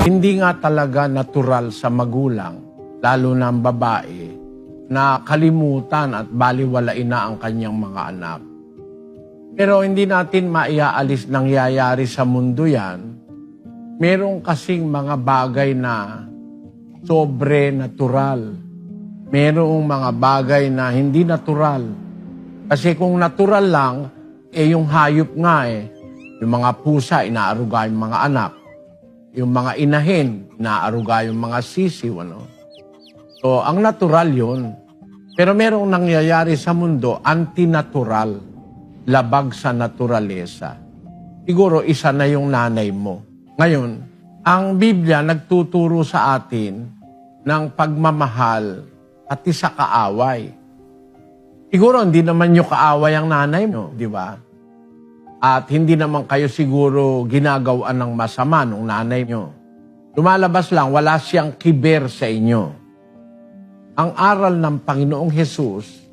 Hindi nga talaga natural sa magulang, lalo na ang babae, na kalimutan at baliwalain na ang kanyang mga anak. Pero hindi natin maiaalis nangyayari sa mundo yan. Merong kasing mga bagay na sobre-natural. Merong mga bagay na hindi natural. Kasi kung natural lang, yung hayop nga yung mga pusa, inaaruga yung mga anak. Yung mga inahin, inaaruga yung mga sisiw, So, ang natural yun. Pero merong nangyayari sa mundo, antinatural. Labag sa naturalesa. Siguro, isa na yung nanay mo. Ngayon, ang Biblia nagtuturo sa atin ng pagmamahal at sa kaaway. Siguro, hindi naman yung kaaway ang nanay mo, di ba? At hindi naman kayo siguro ginagawaan ng masama ng nanay nyo. Lumalabas lang, wala siyang kiber sa inyo. Ang aral ng Panginoong Hesus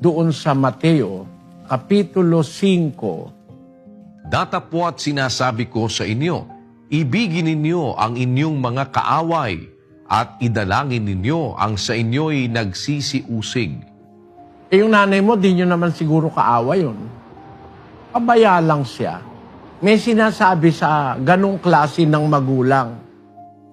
doon sa Mateo, Kapitulo 5. Datapwat sinasabi ko sa inyo, ibigin ninyo ang inyong mga kaaway at idalangin ninyo ang sa inyo'y nagsisiusig. Yung nanay mo, di nyo naman siguro kaaway yun. Pabaya lang siya. May sinasabi sa ganong klase ng magulang.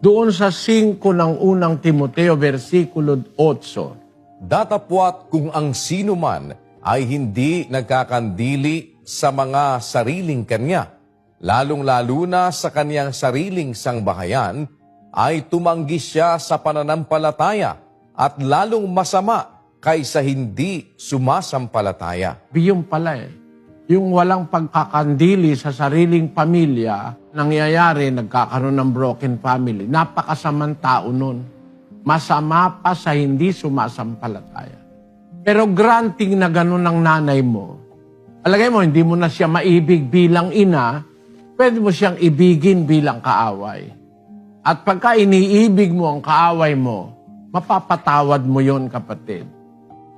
Doon sa 5 ng unang Timoteo, versikulo 8. Datapwat kung ang sino man ay hindi nagkakandili sa mga sariling kanya, lalong-lalo na sa kaniyang sariling sangbahayan, ay tumanggi siya sa pananampalataya at lalong masama kaysa hindi sumasampalataya. Yung pala yung walang pagkakandili sa sariling pamilya, nangyayari, nagkakaroon ng broken family. Napakasamang tao nun. Masama pa sa hindi sumasampalataya. Pero granting na ganun ng nanay mo, alagay mo, hindi mo na siya maibig bilang ina, pwede mo siyang ibigin bilang kaaway. At pagka iniibig mo ang kaaway mo, mapapatawad mo yon, kapatid.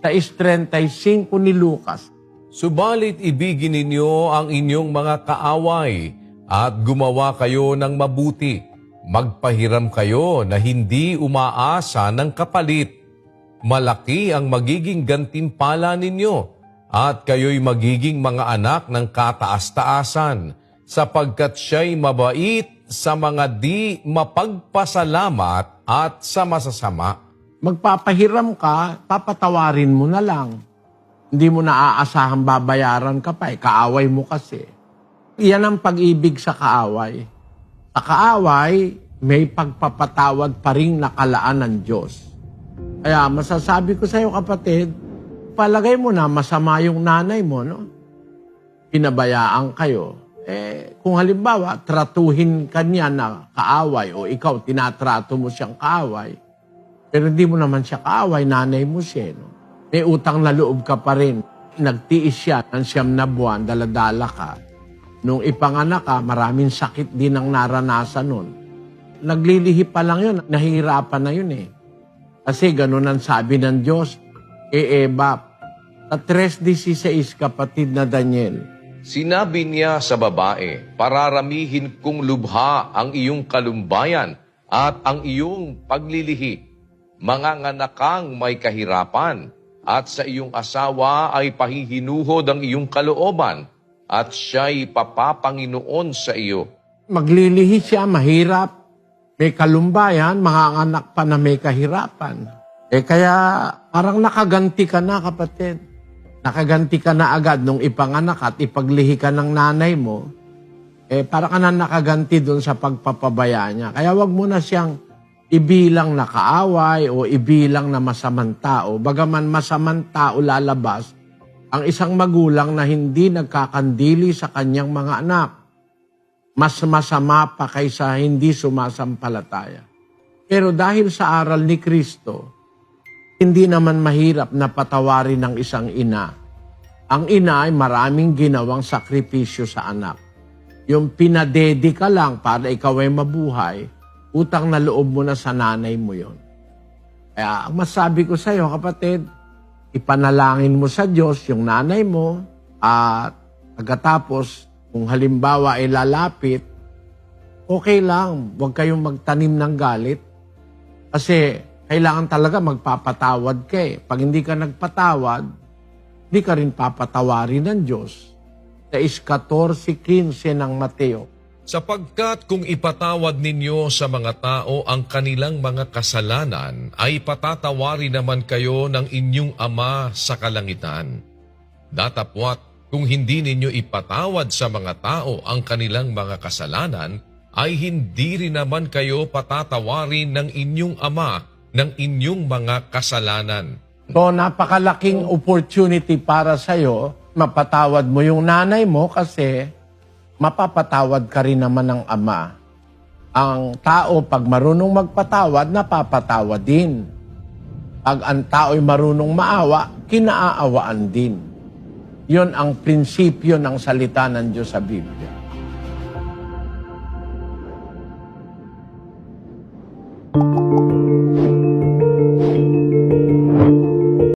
Sa 35 ni Lucas, Subalit ibigin ninyo ang inyong mga kaaway at gumawa kayo ng mabuti. Magpahiram kayo na hindi umaasa ng kapalit. Malaki ang magiging gantimpala ninyo at kayo'y magiging mga anak ng kataas-taasan sapagkat siya'y mabait sa mga di mapagpasalamat at sa masasama. magpapahiram ka, papatawarin mo na lang. Hindi mo na aasahang babayaran ka pa, kaaway mo kasi. Iyan ang pag-ibig sa kaaway. Sa kaaway, may pagpapatawad pa rin nakalaan ng Diyos. Kaya masasabi ko sa iyo, kapatid, palagay mo na masama yung nanay mo, pinabayaan kayo. Kung halimbawa, tratuhin ka niya na kaaway o ikaw, tinatrato mo siyang kaaway, pero hindi mo naman siya kaaway, nanay mo siya, May utang na loob ka pa rin. Nagtiis siya ng 9 na buwan, daladala ka. Nung ipanganak ka, maraming sakit din ang naranasan nun. Naglilihi pa lang yun, nahihirapan na yun Kasi ganun ang sabi ng Diyos, Eva, sa 3:16, kapatid na Daniel. Sinabi niya sa babae, pararamihin kong lubha ang iyong kalumbayan at ang iyong paglilihi. Manganganakang may kahirapan at sa iyong asawa ay pahihinuhod ang iyong kalooban at siya'y papapanginoon sa iyo. Maglilihi siya, mahirap. May kalumbayan, manganganak pa na may kahirapan. Kaya parang nakaganti ka na, kapatid. Nakaganti ka na agad nung ipanganak at ipaglihi ka ng nanay mo. Parang ka na nakaganti doon sa pagpapabaya niya. Kaya wag mo na siyang ibilang na kaaway o ibilang na masamang tao. Bagaman masamang tao lalabas ang isang magulang na hindi nagkakandili sa kanyang mga anak. Mas masama pa kaysa hindi sumasampalataya. Pero dahil sa aral ni Kristo, hindi naman mahirap na patawarin ng isang ina. Ang ina ay maraming ginawang sakripisyo sa anak. Yung pinadedi ka lang para ikaw ay mabuhay, utang na loob mo na sa nanay mo yon. Kaya ang masabi ko sa iyo, kapatid, ipanalangin mo sa Diyos yung nanay mo at pagkatapos, kung halimbawa ay lalapit, okay lang. Huwag kayong magtanim ng galit. Kasi kailangan talaga magpapatawad ka eh. Pag hindi ka nagpatawad, hindi ka rin papatawarin ng Diyos. Sa 14:15 ng Mateo. Sapagkat kung ipatawad ninyo sa mga tao ang kanilang mga kasalanan, ay patatawarin naman kayo ng inyong Ama sa kalangitan. Datapwat, kung hindi ninyo ipatawad sa mga tao ang kanilang mga kasalanan, ay hindi rin naman kayo patatawarin ng inyong Ama ng inyong mga kasalanan. So, napakalaking opportunity para sa'yo, mapatawad mo yung nanay mo kasi mapapatawad ka rin naman ng Ama. Ang tao, pag marunong magpatawad, napapatawad din. Pag ang tao'y marunong maawa, kinaaawaan din. Yun ang prinsipyo ng salita ng Diyos sa Biblia.